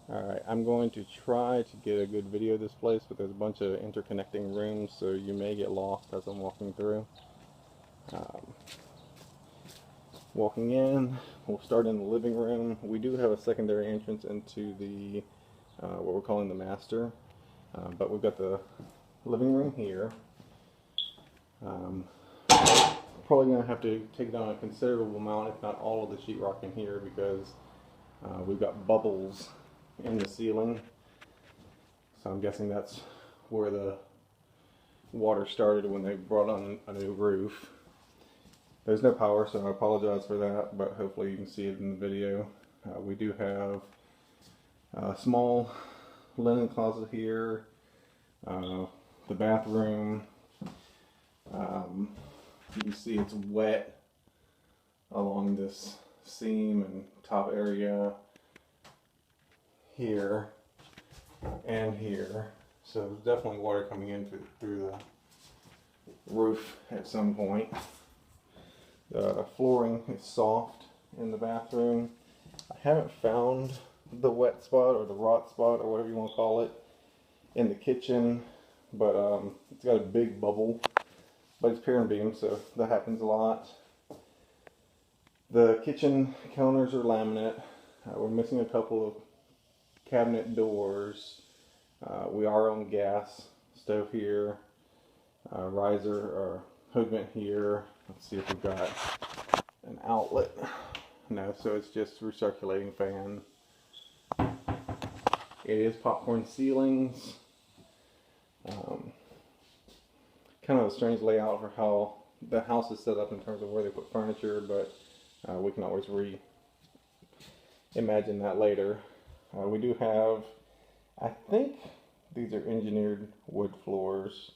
Alright, I'm going to try to get a good video of this place, but there's a bunch of interconnecting rooms, so you may get lost as I'm walking through. Um, Walking in, we'll start in the living room. We do have a secondary entrance into the what we're calling the master, but we've got the living room here. Um, Probably going to have to take down a considerable amount, if not all of the sheetrock in here, because we've got bubbles in the ceiling. So I'm guessing that's where the water started when they brought on a new roof. There's no power, so I apologize for that, but hopefully you can see it in the video. We do have a small linen closet here, the bathroom. You can see it's wet along this seam and top area here and here. So there's definitely water coming in through the roof at some point. The flooring is soft in the bathroom. I haven't found the wet spot or the rot spot or whatever you want to call it in the kitchen, but it's got a big bubble, but it's pier and beam, so that happens a lot. The kitchen counters are laminate. We're missing a couple of cabinet doors. We are on gas stove here, riser or hood vent here. Let's see if we've got an outlet. No, so it's just recirculating fan. It is popcorn ceilings. Kind of a strange layout for how the house is set up in terms of where they put furniture, but we can always reimagine that later. We do have, I think these are engineered wood floors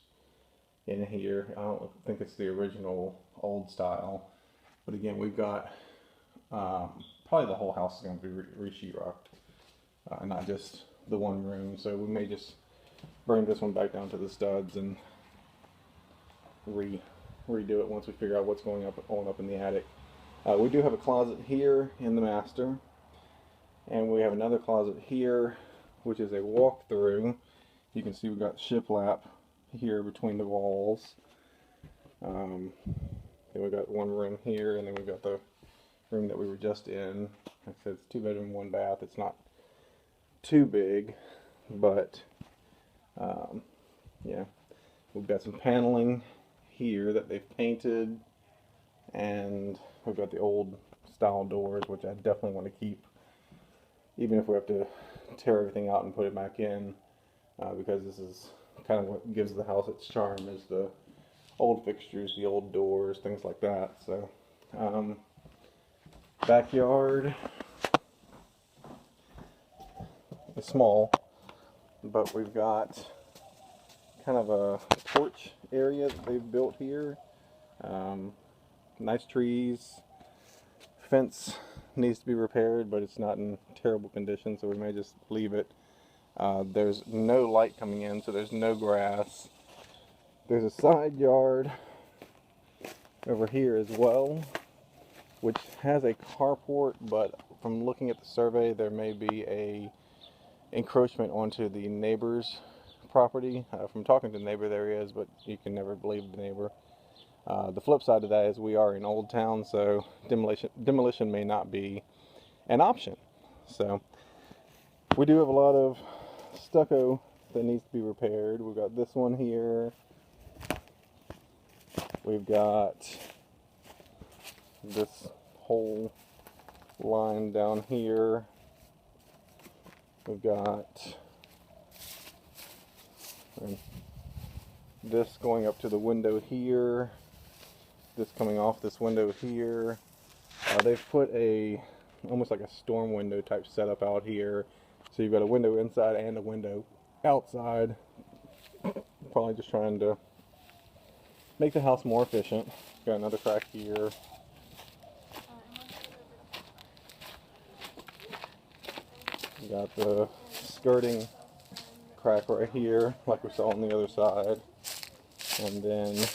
in here. I don't think it's the original old style, but again, we've got probably the whole house is going to be re-sheetrocked, not just the one room. So we may just bring this one back down to the studs and redo it once we figure out what's going on up in the attic. We do have a closet here in the master, and we have another closet here, which is a walk-through. You can see we've got shiplap here between the walls. Then we've got one room here, and then we've got the room that we were just in. Like I said, it's 2 bedroom, 1 bath. It's not too big, but yeah. We've got some paneling here that they've painted, and we've got the old style doors, which I definitely want to keep, even if we have to tear everything out and put it back in, because this is kind of what gives the house its charm, is the old fixtures, the old doors, things like that. So backyard is small, but we've got kind of a porch area that they've built here. Nice trees. Fence needs to be repaired, but it's not in terrible condition, so we may just leave it. There's no light coming in, so there's no grass. There's a side yard over here as well, which has a carport, but from looking at the survey, there may be a encroachment onto the neighbor's property. From talking to the neighbor, there is, but you can never believe the neighbor. The flip side of that is we are in Old Town, so demolition may not be an option. So we do have a lot of stucco that needs to be repaired. We've got this one here. We've got this whole line down here. We've got this going up to the window here. This coming off this window here. They've put almost like a storm window type setup out here. So you've got a window inside and a window outside. Probably just trying to make the house more efficient. Got another crack here. Got the skirting crack right here, like we saw on the other side. And then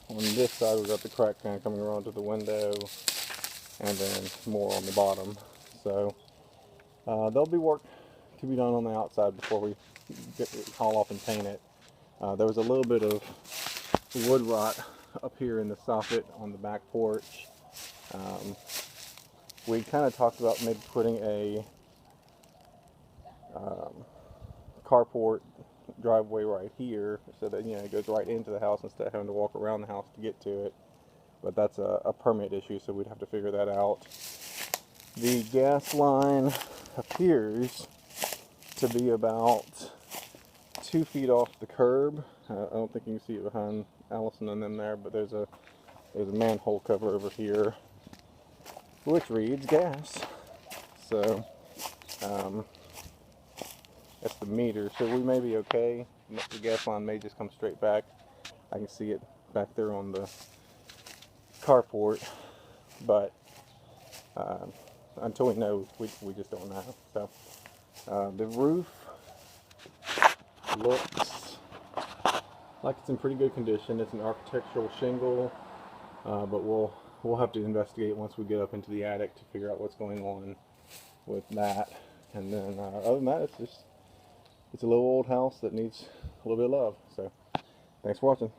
on this side, we've got the crack kind of coming around to the window, and then more on the bottom. So there'll be work to be done on the outside before we haul off and paint it. There was a little bit of wood rot up here in the soffit on the back porch. We kind of talked about maybe putting a carport driveway right here so that, you know, it goes right into the house instead of having to walk around the house to get to it. But that's a permit issue, so we'd have to figure that out. The gas line appears to be about 2 feet off the curb. I don't think you can see it behind Allison and them there, but there's a manhole cover over here which reads gas. So that's the meter, so we may be okay. The gas line may just come straight back. I can see it back there on the carport, but until we know, we just don't know. So the roof looks like it's in pretty good condition. It's an architectural shingle, but we'll have to investigate once we get up into the attic to figure out what's going on with that. And then other than that, it's a little old house that needs a little bit of love. So thanks for watching.